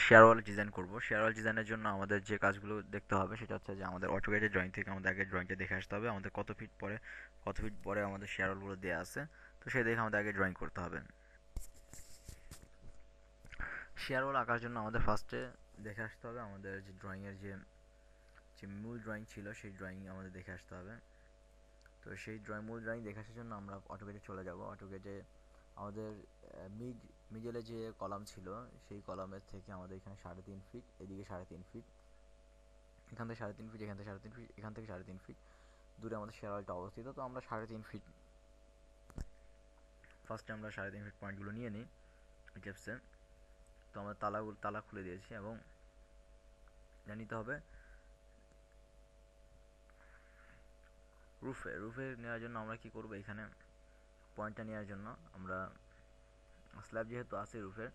Share ওয়াল design করব। Share ওয়াল ডিজাইনের জন্য আমাদের যে কাজগুলো দেখতে হবে সেটা হচ্ছে যে আমাদের অটোক্যাডের ড্রয়িং থেকে আমাদের আগে ড্রয়িংটা দেখে আসতে হবে, আমাদের কত ফিট পরে আমাদের শেয়ার ওয়ালগুলো দেওয়া আছে। তো সেই দেখে আমাদের আগে ড্রয়িং করতে হবে। শেয়ার ওয়াল আঁকার জন্য আমাদের ফার্স্টে দেখে আসতে হবে আমাদের যে ড্রয়িংয়ের যে যে মূল ড্রয়িং ছিল সেই ড্রয়িং আমাদের দেখে আসতে হবে। তো সেই মূল ড্রয়িং দেখে আসার জন্য আমরা অটোক্যাডে চলে যাব। অটোক্যাডে আমাদের মিডলে যে কলাম ছিল সেই কলামের থেকে আমাদের এখানে 3.5 ফিট, এদিকে 3.5 ফিট, এখান থেকে 3.5 ফিট, এখান থেকে 3.5 ফিট, এখান থেকে 3.5 ফিট দূরে আমাদের শেয়ার ওয়ালটা অবস্থিত। তো আমরা 3.5 ফিট, ফার্স্টে আমরা 3.5 ফিট পয়েন্টগুলো নিয়ে নিই টিপসে। তো আমরা তালা খুলে দিয়েছি এবং জানিতে হবে রুফে নেওয়ার জন্য আমরা কি করব, এখানে পয়েন্টটা নেওয়ার জন্য আমরা স্ল্যাব যেহেতু আছে রুফের,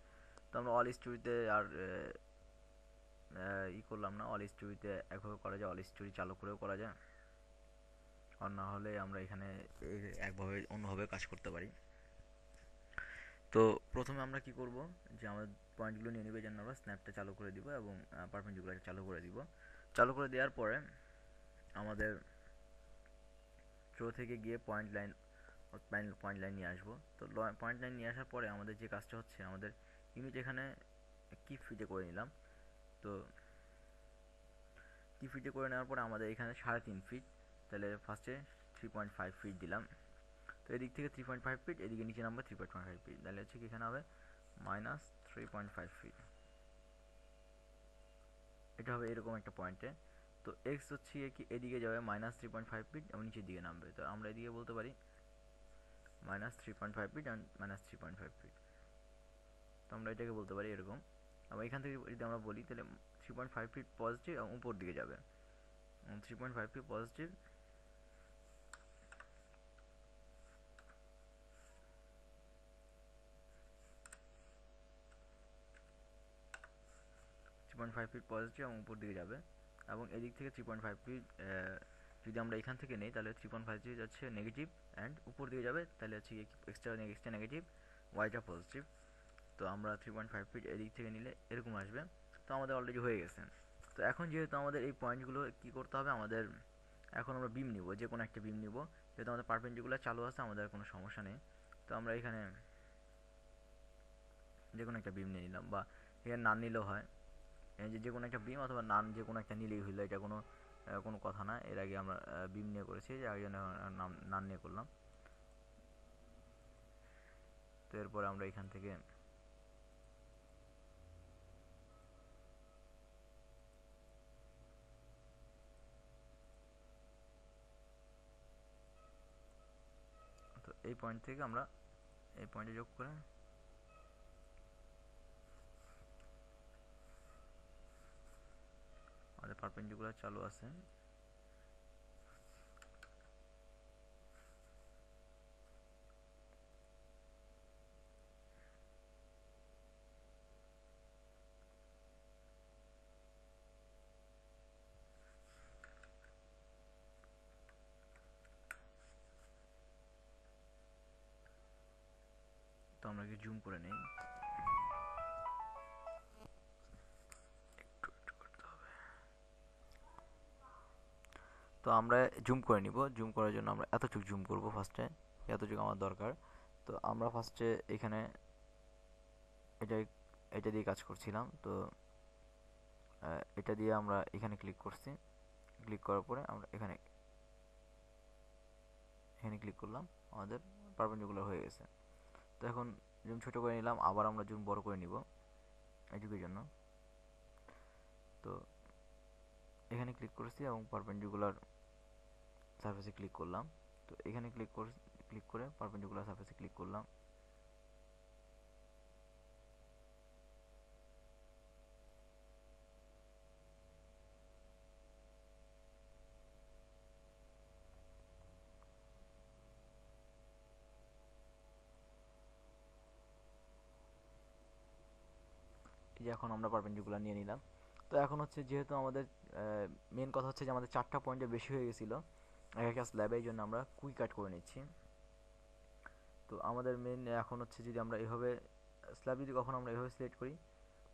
তো আমরা অল স্টোরিতে আর করলাম না। অল স্টোরিতে একভাবে করা যায়, অল স্টোরি চালু করেও করা যায়, আর না হলে আমরা এখানে একভাবে অন্যভাবে কাজ করতে পারি। তো প্রথমে আমরা কি করব, যে আমাদের পয়েন্টগুলো নিয়ে নেবে, যেন আমরা স্ন্যাপটা চালু করে দিব এবং পারপেন্ডিকুলারটা চালু করে দিব। চালু করে দেওয়ার পরে আমাদের থ্রো থেকে গিয়ে পয়েন্ট লাইন নিয়ে আসবো। তো পয়েন্ট লাইন নিয়ে আসার পরে আমাদের যে কাজটা হচ্ছে, আমাদের ইমেজ এখানে কি ফিটে করে নিলাম। তো কি ফিটে করে নেওয়ার পরে আমাদের এখানে 3.5 ফিট, তাহলে ফার্স্টে 3.5 ফিট দিলাম। তো এদিক থেকে 3.5 ফিট, এদিকে নিচে নামবে 3.5 ফিট, তাহলে হচ্ছে কি এখানে হবে -3.5 ফিট। এটা হবে এরকম একটা পয়েন্টে। তো এক্স হচ্ছে কি এদিকে যাবে -3.5 ফিট এবং নিচের দিকে নামবে। তো আমরা এদিকে বলতে পারি -3.5 ফিট অ্যান্ড -3.5 ফিট। তো আমরা এটাকে বলতে পারি এরকম। আবার এখান থেকে যদি আমরা বলি তাহলে 3.5 ফিট পজিটিভ এবং উপর দিকে যাবে, 3.5 ফিট পজিটিভ, 3.5 ফিট পজিটিভ এবং উপর দিকে যাবে। এবং এদিক থেকে 3.5 ফিট যদি আমরা এখান থেকে নেই তাহলে 3.5 যাচ্ছে নেগেটিভ অ্যান্ড উপর দিকে যাবে, তাহলে হচ্ছে এক্সট্রা নেগেটিভ, ওয়াইটা পজিটিভ। তো আমরা 3.5 ফিট এদিক থেকে নিলে এরকম আসবে। তো আমাদের অলরেডি হয়ে গেছে। তো এখন যেহেতু আমাদের এই পয়েন্টগুলো কী করতে হবে, আমাদের এখন আমরা বিম নিব, যে কোনো একটা বিম নিব। যেহেতু আমাদের পারপেন্ডিকুলার চালু আছে আমাদের কোনো সমস্যা নেই। তো আমরা এখানে যে কোনো একটা বিম নিয়ে নিলাম, বা এখানে নান নিলেও হয়। যে কোনো একটা বিম অথবা নান যে কোনো একটা নিলেই হইলো, এটা কোনো কোনো কথা না। এর আগে আমরা বিম নিয়ে করেছি, যে আগে নান নিয়ে করলাম। তো এরপরে আমরা এখান থেকে তো এই পয়েন্ট থেকে আমরা এই পয়েন্টে যোগ করে আমাদের পারপেন্ডিকুলার চালু আছে। তো আমরা কি জুম করে নেই, তো আমরা জুম করে নিব। জুম করার জন্য আমরা এতটুকু জুম করব ফার্স্টে, এতটুকু আমার দরকার। তো আমরা ফার্স্টে এখানে এটাই এটা দিয়ে কাজ করছিলাম। তো এটা দিয়ে আমরা এখানে ক্লিক করছি। ক্লিক করার পরে আমরা এখানে এখানে ক্লিক করলাম, আমাদের পারপেন্ডিকুলার হয়ে গেছে। তো এখন জুম ছোট করে নিলাম, আবার আমরা জুম বড় করে নিব এইটুকুর জন্য। তো এখানে ক্লিক করেছি এবং পারপেন্ডিকুলার সারফেসে ক্লিক করলাম। তো এখানে ক্লিক করে পারপেন্ডিকুলার সারফেসে ক্লিক করলাম। এই যে এখন আমরা পারপেন্ডিকুলার নিয়ে নিলাম। তো এখন হচ্ছে যেহেতু আমাদের মেন কথা হচ্ছে যে আমাদের 4টা পয়েন্টে বেশি হয়ে গেছিলো এক একটা স্ল্যাবে, এই জন্য আমরা কুইক কাট করে নিচ্ছি। তো আমাদের মেন এখন হচ্ছে যদি আমরা এভাবে স্ল্যাব যদি কখনো আমরা এভাবে সিলেক্ট করি,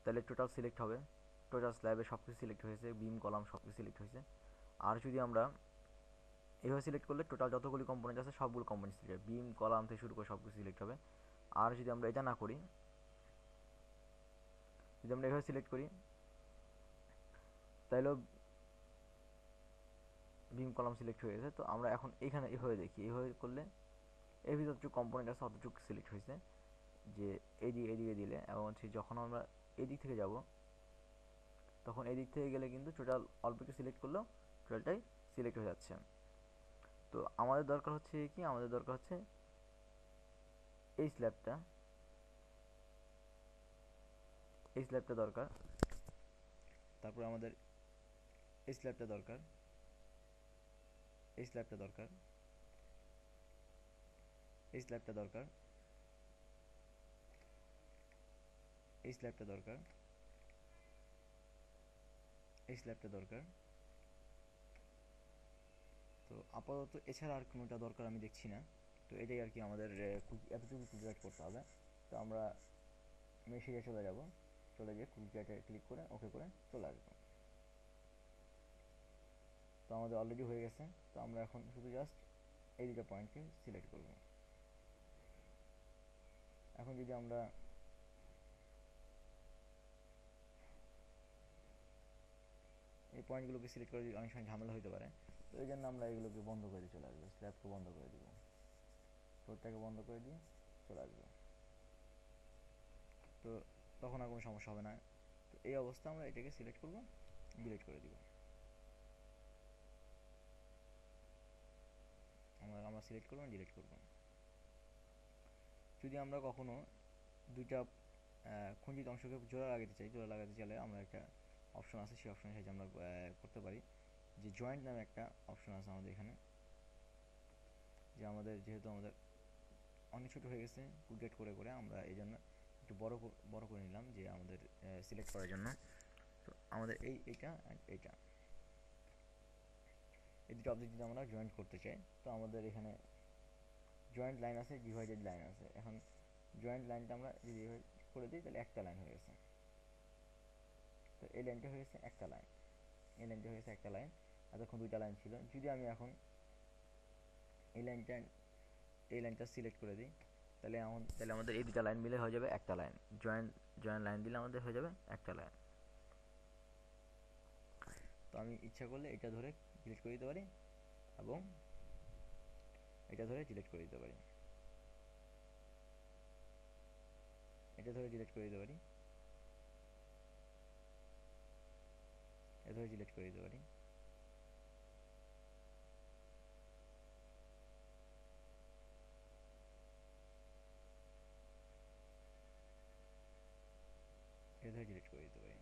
তাহলে টোটাল সিলেক্ট হবে, টোটাল স্ল্যাবে সব কিছু সিলেক্ট হয়েছে, বিম কলাম সব কিছু সিলেক্ট হয়েছে। আর যদি আমরা এইভাবে সিলেক্ট করলে টোটাল যতগুলি কম্পোনেন্ট আছে সবগুলো কম্পোনেন্ট সিলেক্ট হবে, বিম কলাম থেকে শুরু করে সব কিছু সিলেক্ট হবে। আর যদি আমরা এটা না করি, যদি আমরা এভাবে সিলেক্ট করি, তাহলেও বিম কলাম সিলেক্ট হয়ে গেছে। তো আমরা এখন এইখানে এভাবে দেখি, এইভাবে করলে এর ভিতর যতটুকু কম্পোনেন্ট আছে অতটুকু সিলেক্ট হয়েছে, যে এদিকে দিলে, এবং হচ্ছে যখন আমরা এদিক থেকে যাব, তখন এদিক থেকে গেলে কিন্তু টোটাল অল্প একটু সিলেক্ট করলেও টোটালটাই সিলেক্ট হয়ে যাচ্ছে। তো আমাদের দরকার হচ্ছে কি, আমাদের দরকার হচ্ছে এই স্ল্যাবটা, এই স্ল্যাবটা দরকার, তারপর আমাদের এই স্ল্যাবটা দরকার, এই স্ল্যাবটা দরকার, এই স্ল্যাবটা দরকার, এই স্ল্যাবটা দরকার, এই স্ল্যাবটা দরকার। তো আপাতত এছাড়া আর কোনোটা দরকার আমি দেখছি না। তো এটাই আর কি আমাদের এতটুকু কুইক করতে হবে। তো আমরা মেশিনে চলে যাব, চলে গিয়ে কুইক ক্লিক করে ওকে করে চলে আসবো। তো আমাদের অলরেডি হয়ে গেছে। তো আমরা এখন শুধু জাস্ট এই দুটো পয়েন্টকে সিলেক্ট করব। এখন যদি আমরা এই পয়েন্টগুলোকে সিলেক্ট করে অনেক সময় ঝামেলা হতে পারে, তো এই জন্য আমরা এগুলোকে বন্ধ করে দিয়ে চলে আসবো, স্ল্যাবকে বন্ধ করে দিব, ফ্লোরটাকে বন্ধ করে দিয়ে চলে আসবো। তো তখন আর কোনো সমস্যা হবে না। তো এই অবস্থা আমরা এটাকে সিলেক্ট করব, ডিলিট করে দিব। আমরা সিলেক্ট করব, ডিলিট করব। যদি আমরা কখনো দুইটা খণ্ডিত অংশকে জোড়া লাগাতে চাই, জোড়া লাগাতে চাইলে আমরা একটা অপশন আছে, সেই অপশনের সাহায্যে আমরা করতে পারি। যে জয়েন্ট নামে একটা অপশন আছে আমাদের এখানে, যে আমাদের যেহেতু আমাদের অনেক ছোটো হয়ে গেছে কুইক করে করে, আমরা এই জন্য একটু বড় করে নিলাম যে আমাদের সিলেক্ট করার জন্য। তো আমাদের এইটা অ্যান্ড এইটা, এই দুটো অবজেক্ট যদি আমরা জয়েন্ট করতে চাই, তো আমাদের এখানে জয়েন্ট লাইন আছে, ডিভাইডেড লাইন আছে। এখন জয়েন্ট লাইনটা আমরা যদি করে দিই, তাহলে একটা লাইন হয়ে গেছে। তো এই লাইনটা হয়ে গেছে একটা লাইন, এই লাইনটা হয়ে গেছে একটা লাইন, এতক্ষণ দুইটা লাইন ছিল। যদি আমি এখন এই লাইনটা, এই লাইনটা সিলেক্ট করে দিই, তাহলে আমাদের এই দুটা লাইন মিলে হয়ে যাবে একটা লাইন। জয়েন্ট জয়েন্ট লাইন দিলে আমাদের হয়ে যাবে একটা লাইন। তো আমি ইচ্ছা করলে এটা ধরে ডিলিট করে দিতে পারি, এবং এটা ধরে ডিলিট করে দিতে পারি, এটা ধরে ডিলিট করে দিতে পারি, এটা ধরে ডিলিট করে দিতে পারি। এটা ধরে ডিলিট করে দিতে পারি।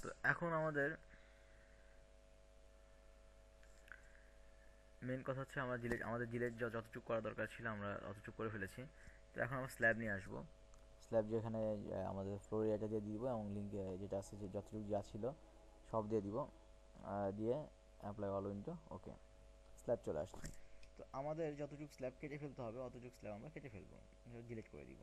তো এখন আমাদের মেন কথা হচ্ছে আমাদের ডিলিট যতটুকু করা দরকার ছিল আমরা অতটুকু করে ফেলেছি। তো এখন আমরা স্ল্যাব নিয়ে আসবো। স্ল্যাব যেখানে আমাদের ফ্লোর এরিয়াটা দিয়ে দিব, এবং লিঙ্কে যেটা আছে যে যতটুকু যা ছিল সব দিয়ে দিব, দিয়ে অ্যাপ্লাই অল উইন্ডো, ওকে, স্ল্যাব চলে আসছে। তো আমাদের যতটুকু স্ল্যাব কেটে ফেলতে হবে অতটুকু স্ল্যাব আমরা কেটে ফেলবো, ডিলিট করে দিব।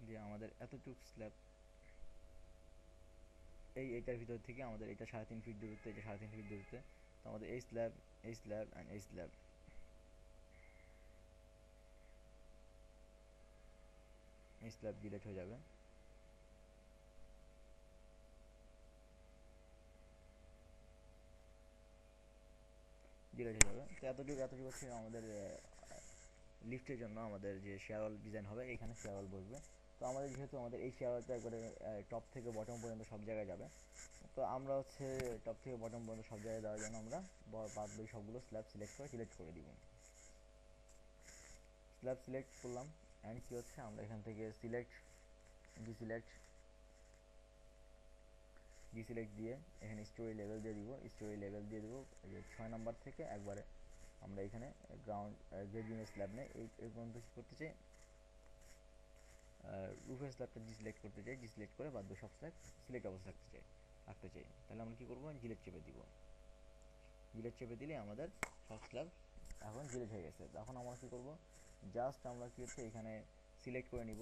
দিয়ে আমাদের এতটুকু স্ল্যাব, এইটার ভিতর থেকে আমাদের এটা 3.5 ফিট দূরত্বে, এটা 3.5 ফিট দূরত্বে। তো আমাদের এই স্ল্যাব, এই স্ল্যাব অ্যান্ড এই স্ল্যাব, এই স্ল্যাব ডিলিট হয়ে যাবে। ডিলিট হয়ে যাবে। তো এতটুকু হচ্ছে আমাদের লিফটের জন্য আমাদের যে শেয়ার ওয়াল ডিজাইন হবে, এখানে শেয়ার ওয়াল বসবে। তো আমাদের যেহেতু আমাদের এই শেয়ার ওয়ালটা একবারে টপ থেকে বটম পর্যন্ত সব জায়গায় যাবে, তো আমরা হচ্ছে টপ থেকে বটম পর্যন্ত সব জায়গায় দেওয়ার জন্য আমরা বাদ বাকি সবগুলো স্ল্যাব সিলেক্ট করে ডিলিট করে দিব। স্ল্যাব সিলেক্ট করলাম, অ্যান্ড কি হচ্ছে আমরা এখান থেকে ডিসিলেক্ট দিয়ে এখানে স্টোরি লেভেল দিয়ে দিব, স্টোরি লেভেল দিয়ে দেবো এই যে 6 নাম্বার থেকে একবারে আমরা এখানে গ্রাউন্ড গ্রেডিংয়ের স্ল্যাব নেই, এই পর্যন্ত করতে চাই। রুফের স্ল্যাবটা ডিসিলেক্ট করতে চাই, ডিসিলেক্ট করে বাদ সব স্ল্যাব সিলেক্ট অবস্থা রাখতে চাই। রাখতে চাই, তাহলে আমরা কি করব, জিলেট চেপে দিব। জিলেট চেপে দিলে আমাদের সব স্ল্যাব এখন জিলেট হয়ে গেছে। তখন আমরা কি করব, জাস্ট আমরা কি হচ্ছে এখানে সিলেক্ট করে নিব,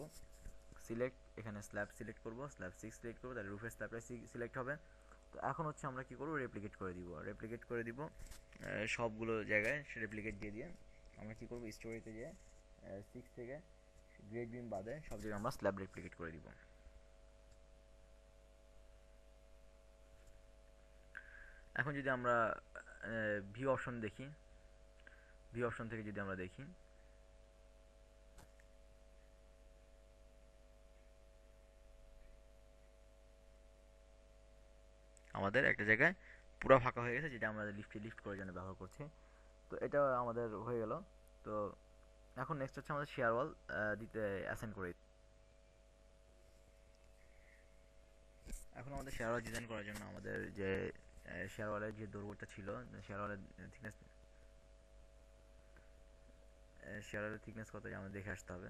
সিলেক্ট, এখানে স্ল্যাব সিলেক্ট করব, স্ল্যাব 6 সিলেক্ট করব, তাহলে রুফের স্ল্যাবটা সিলেক্ট হবে। তো এখন হচ্ছে আমরা কি করব, রেপ্লিকেট করে দিব, রেপ্লিকেট করে দিব সবগুলো জায়গায় রেপ্লিকেট দিয়ে দিয়ে আমরা কি করব, স্টোরিতে যে 6 থেকে গ্রেড বিম বাদে সব জায়গায় আমরা স্ল্যাব রেপ্লিকেট করে দিব। এখন যদি আমরা ভিউ অপশন দেখি, ভিউ অপশন থেকে যদি আমরা দেখি, আমাদের একটা জায়গায় পুরো ফাঁকা হয়ে গেছে, যেটা আমরা লিফট করার জন্য ব্যবহার করছি। তো এটা আমাদের হয়ে গেল। তো এখন নেক্সট হচ্ছে আমাদের শেয়ার ওয়াল দিতে অ্যাসাইন করে। এখন আমাদের শেয়ার ওয়াল ডিজাইন করার জন্য আমাদের যে শেয়ার ওয়ালের যে দৈর্ঘ্যটা ছিল, শেয়ার ওয়ালের থিকনেস, শেয়ার ওয়ালের থিকনেস কত আমাদের দেখে আসতে হবে।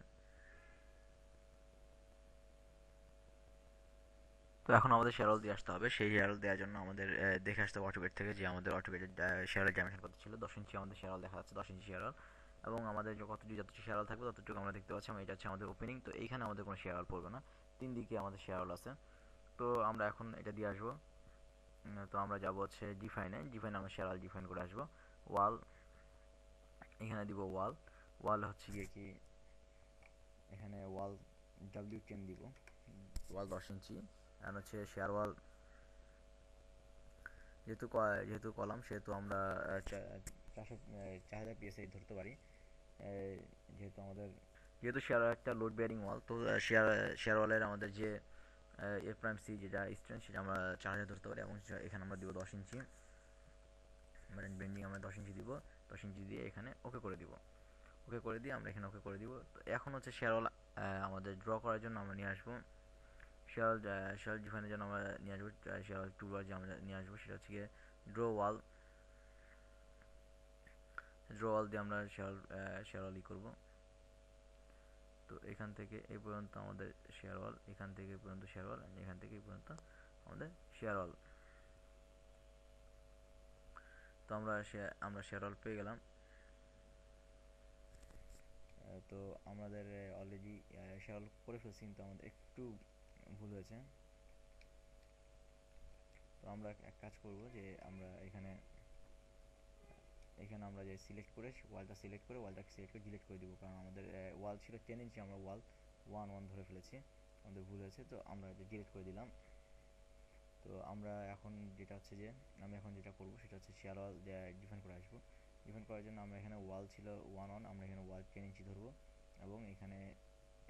তো এখন আমাদের শেয়ারল দিয়ে আসতে হবে। সেই শেয়ারল দেওয়ার জন্য আমাদের দেখে আসতে হবে অটোকেট থেকে, যে আমাদের অটোকেটের শেয়ারের ডাইমেনশন কত ছিল। 10 ইঞ্চি আমাদের শেয়ারল দেখা যাচ্ছে, 10 ইঞ্চি শেয়ারল। এবং আমাদের যতটুকু শেয়ারল থাকবে ততটুকু আমরা দেখতে পাচ্ছি। এটা হচ্ছে আমাদের ওপেনিং। তো এইখানে আমাদের কোনো শেয়ারল পড়বে না, তিন দিকে আমাদের শেয়ারল আছে। তো আমরা এখন এটা দিয়ে আসবো। তো আমরা যাবো হচ্ছে ডিফাইনে, ডিফাইনে আমরা শেয়ারল ডিফাইন করে আসবো। ওয়াল, এখানে দিব ওয়াল। ওয়াল হচ্ছে গিয়ে কি, এখানে ওয়াল W10 দিব, ওয়াল 10 ইঞ্চি। আর হচ্ছে শেয়ার ওয়াল, যেহেতু যেহেতু কলাম, সেহেতু আমরা 4000 পিএসআই ধরতে পারি। যেহেতু আমাদের, যেহেতু শেয়ার একটা লোড বেয়ারিং ওয়াল, তো শেয়ার ওয়ালের আমাদের যে এফ প্রাইম সি যেটা স্ট্রেন্থ, সেটা আমরা 4000 ধরতে পারি। এবং এখানে আমরা দিব 10 ইঞ্চি, মানে বেন্ডিং আমরা 10 ইঞ্চি দিব। 10 ইঞ্চি দিয়ে এখানে ওকে করে দিব, ওকে করে দিয়ে আমরা এখানে ওকে করে দিব। তো এখন হচ্ছে শেয়ার ওয়াল আমাদের ড্র করার জন্য আমরা নিয়ে আসবো শেয়ার, শেয়ার ডিফাইনের জন্য আমরা নিয়ে আসবো শেয়ার টুলবার, যে আমরা নিয়ে আসবো সেটা হচ্ছে গিয়ে ড্র ওয়াল। ড্র ওয়াল দিয়ে আমরা শেয়ার ওয়াল করবো। তো এখান থেকে এই পর্যন্ত আমাদের শেয়ার ওয়াল, এখান থেকে এই পর্যন্ত শেয়ার ওয়াল, এখান থেকে এই পর্যন্ত আমাদের শেয়ার ওয়াল। তো আমরা শেয়ার ওয়াল পেয়ে গেলাম। তো আমাদের অলরেডি শেয়ার ওয়াল করে ফেলছি, কিন্তু আমাদের একটু ভুল হয়েছে। তো আমরা এক কাজ করব, যে আমরা এখানে এখানে আমরা যে সিলেক্ট করে ওয়ালটা সিলেক্ট করে ডিলিট করে দিব। কারণ আমাদের ওয়াল ছিল 10 ইঞ্চি, আমরা ওয়াল 1 ধরে ফেলেছি, আমাদের ভুল হয়েছে। তো আমরা ডিলিট করে দিলাম। তো আমরা এখন যেটা হচ্ছে যে, আমি এখন যেটা করব সেটা হচ্ছে শেয়ার ওয়াল ডিফাইন করে আসবো। ডিফাইন করার জন্য আমরা এখানে ওয়াল ছিল 1, আমরা এখানে ওয়াল 10 ইঞ্চি ধরবো। এবং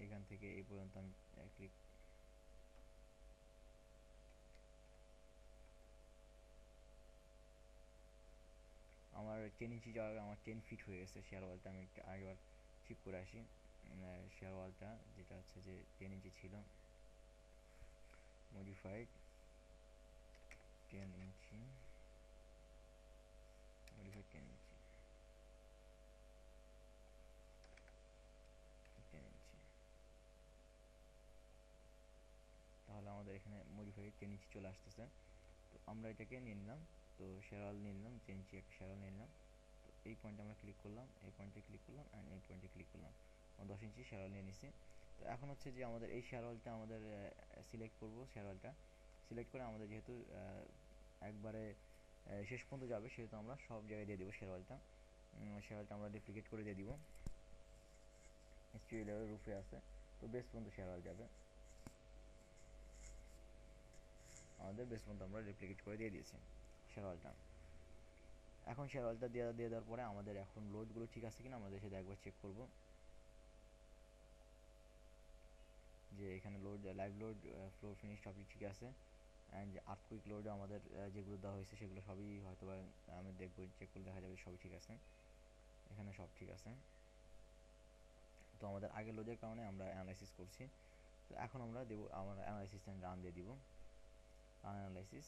এখান থেকে এই পর্যন্ত আমি ক্লিক, আমার 10 ইঞ্চি জায়গায় আমার 10 ফিট হয়ে গেছে শেয়ার ওয়ালটা। আমি আগেবার ঠিক করে আসি। শেয়ার ওয়ালটা যেটা হচ্ছে যে 10 ইঞ্চি ছিল, মডিফাইড 10 ইঞ্চি, মডিফাইড 10 ইঞ্চি, 10 ইঞ্চি। তাহলে আমাদের এখানে মডিফাইড 10 ইঞ্চি চলে আসতেছে। তো আমরা এটাকে নিয়ে নিলাম। তো শেয়ার ওয়াল নিয়ে নিলাম, 10 ইঞ্চি একটা শেয়ার ওয়াল নিয়ে নিলাম। তো এই পয়েন্টে আমরা ক্লিক করলাম, এই পয়েন্টে ক্লিক করলাম, অ্যান্ড এই পয়েন্টে ক্লিক করলাম। আমরা 10 ইঞ্চি শেয়ার ওয়াল নিয়ে নিছি। তো এখন হচ্ছে যে আমাদের এই শেয়ার ওয়ালটা আমাদের সিলেক্ট করব। শেয়ার ওয়ালটা সিলেক্ট করে আমাদের যেহেতু একবারে শেষ পর্যন্ত যাবে, সেহেতু আমরা সব জায়গায় দিয়ে দিব শেয়ার ওয়ালটা। শেয়ার ওয়ালটা আমরা ডুপ্লিকেট করে দিয়ে দিব। স্টিল লেভেল রুফে আছে, তো বেস পর্যন্ত শেয়ার ওয়াল যাবে। আমাদের বেস পর্যন্ত আমরা রেপ্লিকেট করে দিয়ে দিয়েছি শেয়ার ওয়ালটা। এখন শেয়ার ওয়ালটা দিয়ে দেওয়ার পরে আমাদের এখন লোডগুলো ঠিক আছে কিনা আমাদের সেটা একবার চেক করব, যে এখানে load, live load, floor finish সবই ঠিক আছে। অ্যান্ড আর্থকুইক লোডে আমাদের যেগুলো দেওয়া হয়েছে সেগুলো সবই হয়তো আমি দেখবো, চেক করে দেখা যাবে সবই ঠিক আছে। এখানে সব ঠিক আছে। তো আমাদের আগের লোডের কারণে আমরা অ্যানালাইসিস করছি। তো এখন আমরা দেবো, আমরা অ্যানালাইসিস রান দিয়ে দিব, রান অ্যানালাইসিস।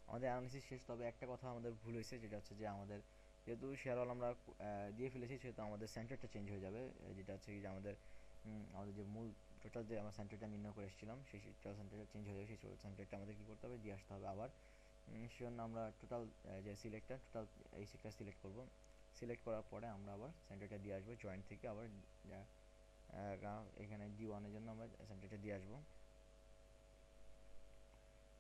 আমাদের অ্যানালিসিস শেষ। তবে একটা কথা আমাদের ভুল হয়েছে, যেটা হচ্ছে যে আমাদের যেহেতু শেয়ার ওয়াল আমরা দিয়ে ফেলেছি, সেহেতু আমাদের সেন্টারটা চেঞ্জ হয়ে যাবে, যেটা হচ্ছে কি যে আমাদের আমাদের যে মূল টোটাল যে আমরা সেন্টারটা নির্ণয় করে এসেছিলাম সেই টোটাল সেন্টারটা চেঞ্জ হয়ে যাবে। সেই সেন্টারটা আমাদের কী করতে হবে, দিয়ে আসতে হবে আবার। সেজন্য আমরা টোটাল যে সিলেক্টটা টোটাল এই সেক্টর সিলেক্ট করব। সিলেক্ট করার পরে আমরা আবার সেন্টারটা দিয়ে আসবো জয়েন্ট থেকে আবার এখানে D1 এর জন্য আমরা সেন্টারটা দিয়ে আসবো।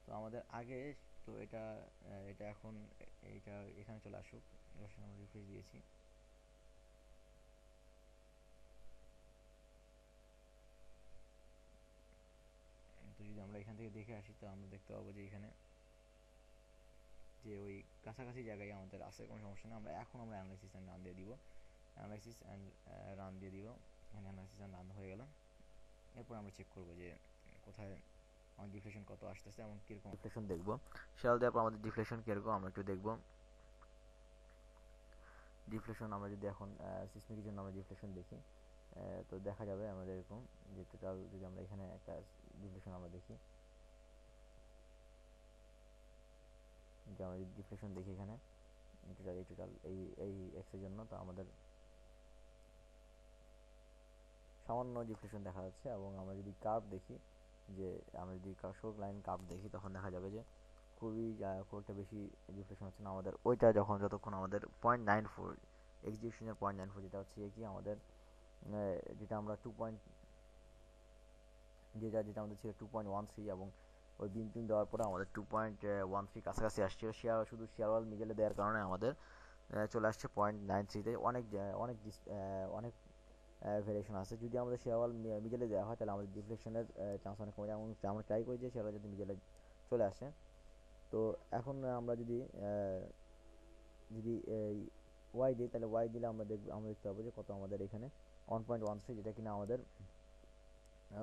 তো আমাদের আগে তো এটা এখন এটা এখানে চলে আসুক। আমরা রিফ্রেশ দিয়েছি। তো যদি আমরা এখান থেকে দেখে আসি তো আমরা দেখতে পাবো যে এখানে যে ওই কাছাকাছি জায়গায় আমাদের আছে, কোনো সমস্যা নেই। আমরা অ্যানালাইসিস অ্যান্ড রান দিয়ে দিব। অ্যানালাইসিস অ্যান্ড রান দিয়ে দিব। এখানে অ্যানালাইসিস অ্যান্ড রান হয়ে গেল। এরপর আমরা চেক করব যে কোথায় আমার ডিফ্লেশন কত আসতেছে এবং কীরকম ডিফ্লেশন দেখবো। সেটা দেওয়ার পর আমাদের ডিফ্লেশন কীরকম আমরা একটু দেখবো। ডিফ্লেশন আমরা যদি এখন সিসমিকের জন্য আমরা ডিফ্লেশন দেখি, তো দেখা যাবে আমাদের এরকম যে টোটাল যদি আমরা এখানে একটা ডিফ্লেশন আমরা দেখি, যে আমরা যদি ডিফ্লেশন দেখি এখানে টোটাল এই এক্সের জন্য, তো আমাদের সামান্য ডিফ্লেশন দেখা যাচ্ছে। এবং আমরা যদি কার্ভ দেখি, যে আমরা যদি শর্ট লাইন কার্ভ দেখি, তখন দেখা যাবে যে খুব একটা বেশি ডিফ্লেশন হচ্ছে না আমাদের। ওইটা যতক্ষণ আমাদের 0.94 এক্সিকিউশনের 0.94, যেটা হচ্ছে কি আমাদের যেটা আমরা 2 পয়েন্ট যেটা আমাদের ছিল 2.13, এবং ওই বিন দেওয়ার পরে আমাদের 2.13 কাছাকাছি আসছিল। শুধু শেয়ার ওয়াল মিডলে দেওয়ার কারণে আমাদের চলে আসছে 0.93-তে। অনেক অনেক ভেরিয়েশন আছে। যদি আমাদের শেয়ার ওয়াল মিডলে দেওয়া হয়, তাহলে আমাদের ডিফ্লেকশনের চান্স অনেক কমে যায়। এবং আমরা ট্রাই করি যে শেয়ার ওয়াল যাতে মিডলে চলে আসে। তো এখন আমরা যদি যদি এই ওয়াই দিই, তাহলে ওয়াই দিলে আমরা দেখতে পাবো যে কত আমাদের এখানে 1.13, যেটা কিনা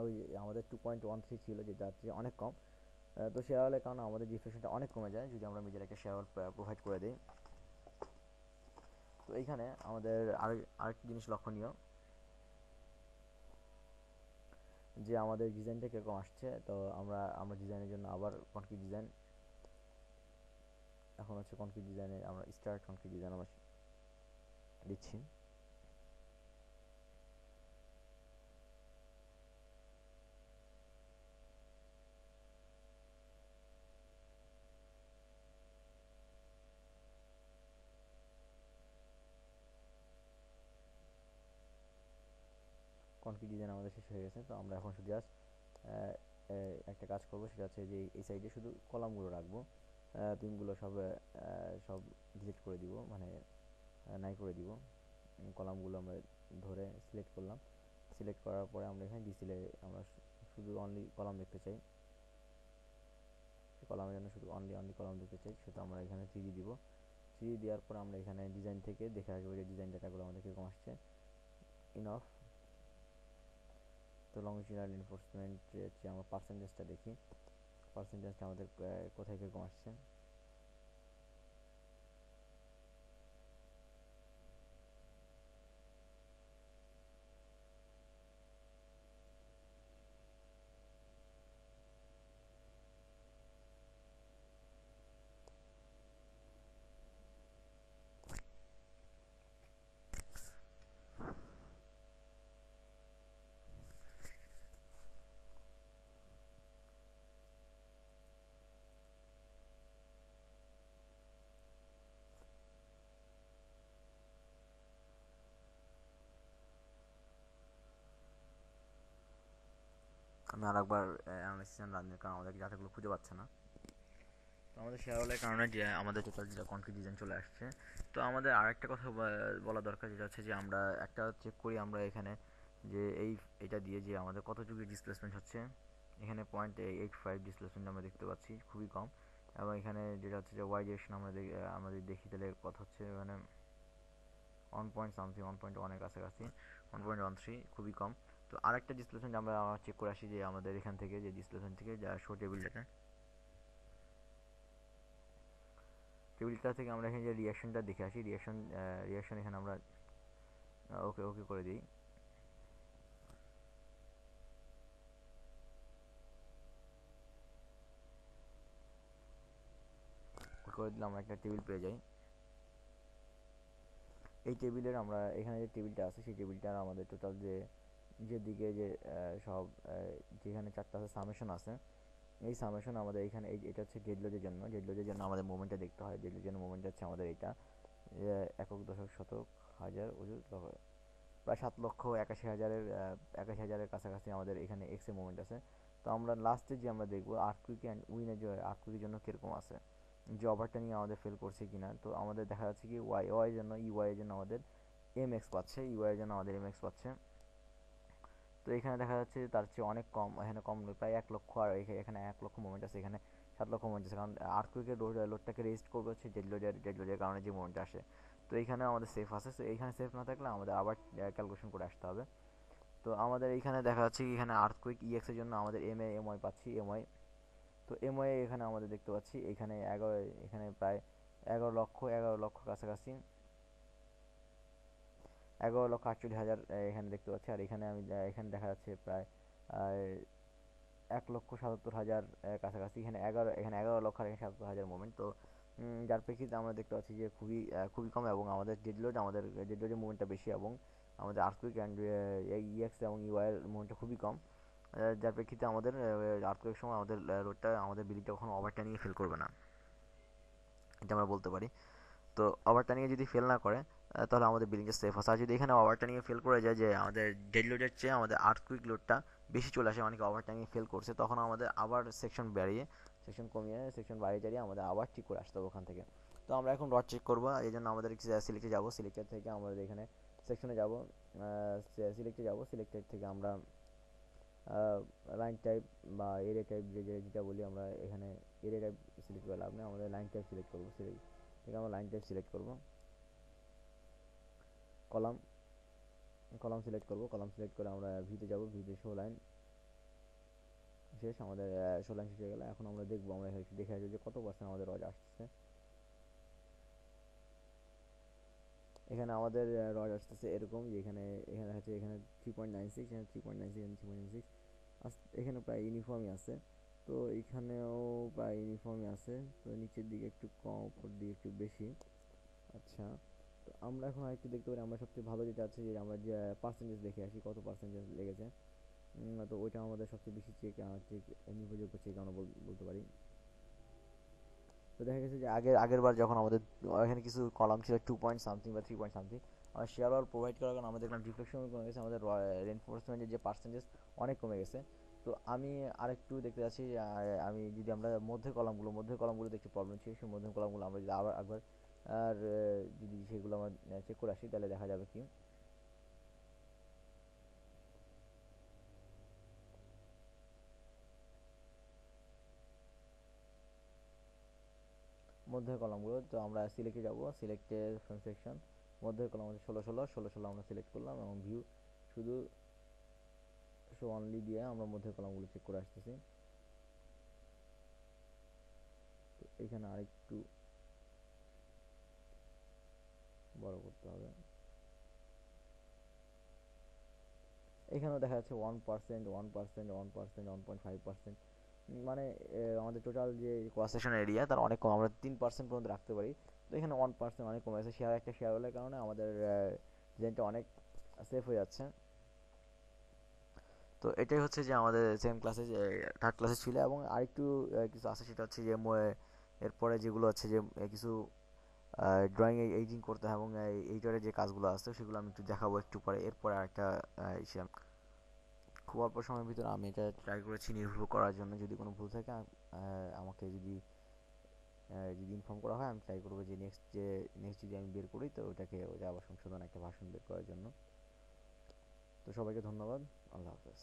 ওই আমাদের 2.13 ছিল, যেটা হচ্ছে অনেক কম। তো শেয়ার ওয়ালের কারণে আমাদের ডিফ্লেকশনটা অনেক কমে যায় যদি আমরা মিডলে একটা শেয়ার ওয়াল প্রোভাইড করে দিই। তো এইখানে আমাদের আরেকটি জিনিস লক্ষণীয়, যে আমাদের ডিজাইনটা কীরকম আসছে। তো আমরা ডিজাইনের জন্য আবার কনক্রিট ডিজাইন, এখন হচ্ছে কনক্রিট ডিজাইনে আমরা স্টার্ট কনক্রিট ডিজাইন আমরা দিচ্ছি। কনক্রিট ডিজাইন আমাদের শেষ হয়ে গেছে। তো আমরা এখন শুধু জাস্ট একটা কাজ করবো, সেটা হচ্ছে যে এই সাইডে শুধু কলামগুলো রাখবো। বিমগুলো সব ডিলিট করে দিব, মানে নাই করে দিব। কলামগুলো আমরা ধরে সিলেক্ট করলাম। সিলেক্ট করার পরে আমরা এখানে ডিসপ্লে আমরা শুধু অনলি কলাম দেখতে চাই। কলামের জন্য শুধু অনলি কলাম দেখতে চাই, সেটা আমরা এখানে 3D দিব। 3D দেওয়ার পর আমরা এখানে ডিজাইন থেকে দেখে আসবো যে ডিজাইন ডাটাগুলো আমাদের কীরকম আসছে। ইনফ। তো লংজিটিউডাল রিইনফোর্সমেন্ট হচ্ছে আমরা পার্সেন্টেজটা দেখি, পার্সেন্টেজটা আমাদের কোথায় কীরকম আসছে। আমি আরেকবার অ্যানালাইসিস রান দিই, কারণ আমাদের ডাটাগুলো খুঁজে পাচ্ছে না। তো আমাদের শেয়ার ওয়ালের কারণে যে আমাদের টোটাল যেটা কনফিগ ডিজাইন চলে আসছে। তো আমাদের আরেকটা কথা বলা দরকার, যেটা হচ্ছে যে আমরা একটা চেক করি আমরা এখানে যে এটা দিয়ে যে আমাদের কতটুকু ডিসপ্লেসমেন্ট হচ্ছে। এখানে 0.85 ডিসপ্লেসমেন্ট আমরা দেখতে পাচ্ছি, খুবই কম। এবং এখানে যেটা হচ্ছে যে ওয়াই ডিরেকশন আমরা যদি দেখি, তাহলে কত হচ্ছে এখানে 1.1 এর কাছাকাছি, 1.13, খুবই কম। তো আরেকটা ডিসপ্লেসমেন্ট আমরা চেক করে আসি, যে আমাদের এখান থেকে যে ডিসপ্লেসমেন্ট থেকে যা শো টেবিলটা থেকে আমরা এখানে যে রিয়াকশনটা দেখে আসি। রিয়াকশন এখানে আমরা ওকে ওকে করে দিই। ওকে করে দিলে আমরা একটা টেবিল পেয়ে যাই। এই টেবিলের আমরা এখানে যে টেবিলটা আছে সেই টেবিলটার আমাদের টোটাল যে যেদিকে যে সব যেখানে চারটা আছে সামেশন আছে, এই সামেশন আমাদের এখানে এটা হচ্ছে ডেড লোডের জন্য। ডেড লোডের জন্য আমাদের মোমেন্টটা দেখতে হয়। ডেড লোডের জন্য মোমেন্ট হচ্ছে আমাদের এটা একক দশক শতক হাজার ওজুর প্রায় 7,81,000-এর 81,000-এর কাছাকাছি আমাদের এখানে এক্স এর মুভমেন্ট আছে। তো আমরা লাস্টে যে আমরা দেখবো আর্থকুইক অ্যান্ড উইনের যে আর্থকুইকের জন্য কীরকম আছে, যে ওভারটা নিয়ে আমাদের ফেল করছে কিনা। তো আমাদের দেখা যাচ্ছে কি ওয়াই এর জন্য এর জন্য আমাদের এম এক্স পাচ্ছে, এর জন্য আমাদের এম এক্স পাচ্ছে। তো এখানে দেখা যাচ্ছে তার চেয়ে অনেক কম, এখানে কম প্রায় 1 লক্ষ, আর এখানে 1 লক্ষ মুভমেন্ট আছে, এখানে 7 লক্ষ মুভমেন্ট আছে। কারণ আর্থকুইকের লোডটাকে রেজিস্ট করবে হচ্ছে ডেড লোডের কারণে যে মুভমেন্ট আসে। তো এইখানে আমাদের সেফ আছে। তো এইখানে সেফ না থাকলে আমাদের আবার ক্যালকুলেশন করে আসতে হবে। তো আমাদের এইখানে দেখা যাচ্ছে কি এখানে আর্থকুইক ইএক্স এর জন্য আমাদের এমওয়াই পাচ্ছি, এমওয়াই। তো এমওয়াই এখানে আমাদের দেখতে পাচ্ছি এখানে 11, এখানে প্রায় 11 লক্ষ কাছাকাছি, 11,48,000 এখানে দেখতে পাচ্ছি। আর এখানে আমি এখানে দেখা যাচ্ছে প্রায় 1,77,000 কাছাকাছি। এখানে 11 লক্ষ আর এখানে 77,000 মুভমেন্ট। তো যার প্রেক্ষিতে আমরা দেখতে পাচ্ছি যে খুবই কম, এবং আমাদের ডেড লোডের মুভমেন্টটা বেশি, এবং আমাদের আর্থকুইক অ্যান্ড ইএক্স এবং ইউআইয়ের মুভমেন্টটা খুবই কম। যার প্রেক্ষিতে আমাদের আর্থকুইকের সময় আমাদের লোডটা আমাদের বিলিটা কখনো ওভারটার্নিংয়ে ফেল করবে না, এটা আমরা বলতে পারি। তো ওভারটার্নিংয়ে যদি ফেল না করে তাহলে আমাদের বিলিংটা সেফ আছে। আর যদি এখানে ওভারটার্নিংয়ে ফেল করে যায়, যে আমাদের ডেড লোডের চেয়ে আমাদের আর্থকুইক লোডটা বেশি চলে আসে, অনেকে ওভারটার্নিংয়ে ফেল করছে, তখন আমাদের আবার সেকশন বাড়িয়ে চালিয়ে আমাদের আবার ঠিক করে আসতে হবে ওখান থেকে। তো আমরা এখন রড চেক করবো, এই জন্য আমাদের সিলেক্টে যাবো। সিলেক্টর থেকে আমাদের এখানে সেকশনে যাবো, সিলেক্টেড থেকে আমরা লাইন টাইপ বা এরিয়া টাইপ যেটা বলি আমরা, এখানে এরিয়া টাইপ সিলেক্ট করে লাভ নেই, আমাদের লাইন টাইপ সিলেক্ট করবো। সিলেক্ট থেকে আমরা লাইন টাইপ সিলেক্ট করবো, কলাম কলাম সিলেক্ট করে আমরা ভিতে যাব। ভিতে শো লাইন শেষ, আমাদের শো লাইন শেষ হয়ে গেল। এখন আমরা দেখবো, আমরা একটু দেখে আসবো যে কত পার্সেন্ট আমাদের রজ আসতেছে। এখানে আমাদের রজ আসতেছে এরকম যে এখানে হচ্ছে এখানে 3.96, এখানে 3.96, এখানে 3.96, এখানে প্রায় ইউনিফর্মই আছে। তো এখানেও প্রায় ইউনিফর্মই আছে। তো নিচের দিকে একটু কম, উপর দিকে একটু বেশি। আচ্ছা, তো আমরা এখন আরেকটু দেখতে পারি, আমরা সবচেয়ে ভালো যেটা আছে যে আমরা যে পার্সেন্টেজ দেখে আসি, কত পার্সেন্টেজ লেগেছে। তো ওইটা আমাদের সবচেয়ে বেশি চেক নির্ভরযোগ্য চেক আমরা বলতে পারি। তো দেখা গেছে যে আগের বার যখন আমাদের এখানে কিছু কলাম ছিল 2 পয়েন্ট সামথিং বা 3 পয়েন্ট সামথিং, আমরা শেয়ার ওয়াল প্রোভাইড করার কারণে আমাদের দেখলাম ডিফ্লেকশন কমে গেছে, আমাদের রেনফোর্সমেন্টের যে পার্সেন্টেজ অনেক কমে গেছে। তো আমি আরেকটু দেখতে চাচ্ছি, আমি যদি আমরা মধ্যের কলামগুলোতে একটু প্রবলেম ছিল, সেই মধ্যের কলামগুলো আমরা যদি আবার একবার আর যদি সেগুলো আমরা চেক করে আসি, তাহলে দেখা যাবে কি মধ্যের কলামগুলো। তো আমরা সিলেক্টে যাব, সিলেক্টে সেকশন, মধ্যের কলাম হচ্ছে 16 আমরা সিলেক্ট করলাম, এবং ভিউ শুধু শো অনলি দিয়ে আমরা মধ্যের কলামগুলো চেক করে আসতেছি। তো এখানে আরেকটু বড় করতে হবে। এখানেও দেখা যাচ্ছে 1%, 1%, 1%, 1.5%, মানে আমাদের টোটাল যে ক্রস সেকশন এরিয়া তার অনেক কম, আমরা 3% পর্যন্ত রাখতে পারি। তো এখানে 1% অনেক কমে গেছে। একটা শেয়ার হলের কারণে আমাদের ডিজাইনটা অনেক সেফ হয়ে যাচ্ছে। তো এটাই হচ্ছে যে আমাদের সেম ক্লাসে যে থার্ড ক্লাসে ছিল। এবং আরেকটু কিছু আছে, সেটা হচ্ছে যে এরপরে যেগুলো আছে যে কিছু ড্রয়িং এইজিং করতে হয়, এবং এইটারে যে কাজগুলো আছে সেগুলো আমি একটু দেখাবো একটু পরে। এরপরে আরেকটা খুব অল্প সময়ের ভিতরে আমি এটা ট্রাই করেছি নির্ভুল করার জন্য। যদি কোনো ভুল থাকে আমাকে যদি ইনফর্ম করা হয়, আমি ট্রাই করবো যে নেক্সট যদি আমি বের করি, তো ওটা আবার সংশোধন একটা ভার্সন বের করার জন্য। তো সবাইকে ধন্যবাদ, আল্লাহ হাফেজ।